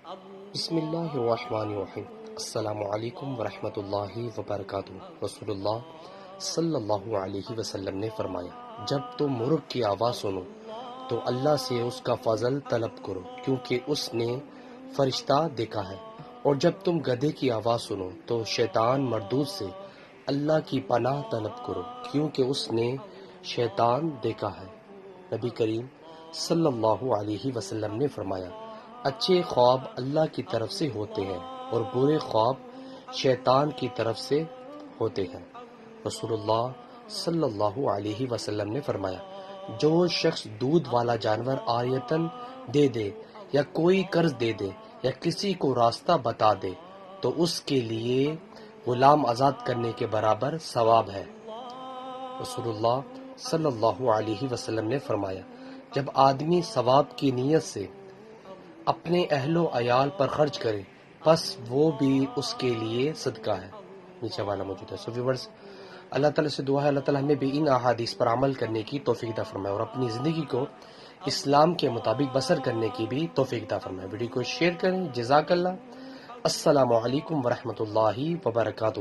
بسم اللہ الرحمن الرحیم۔ السلام علیکم ورحمۃ اللہ وبرکاتہ۔ رسول اللہ صلی اللہ علیہ وسلم نے فرمایا، جب تم مرغ کی آواز سنو تو اللہ سے اس کا فضل طلب کرو کیونکہ اس نے فرشتہ دیکھا ہے، اور جب تم گدھے کی آواز سنو تو شیطان مردود سے اللہ کی پناہ طلب کرو کیونکہ اس نے شیطان دیکھا ہے۔ نبی کریم صلی اللہ علیہ وسلم نے فرمایا، اچھے خواب اللہ کی طرف سے ہوتے ہیں اور برے خواب شیطان کی طرف سے ہوتے ہیں۔ رسول اللہ صلی اللہ علیہ وسلم نے فرمایا، جو شخص دودھ والا جانور عاریتاً دے دے یا کوئی قرض دے دے یا کسی کو راستہ بتا دے تو اس کے لیے غلام آزاد کرنے کے برابر ثواب ہے۔ رسول اللہ صلی اللہ علیہ وسلم نے فرمایا، جب آدمی ثواب کی نیت سے اپنے اہل و عیال پر خرچ کرے پس وہ بھی اس کے لیے صدقہ ہے۔ نیچے والا موجود ہے۔ ویورز، اللہ تعالیٰ سے دعا ہے اللہ تعالیٰ ہمیں بھی ان احادیث پر عمل کرنے کی توفیق عطا فرمائے اور اپنی زندگی کو اسلام کے مطابق بسر کرنے کی بھی توفیق عطا فرمائے۔ ویڈیو کو شیئر کریں۔ جزاک اللہ۔ السلام علیکم ورحمۃ اللہ وبرکاتہ۔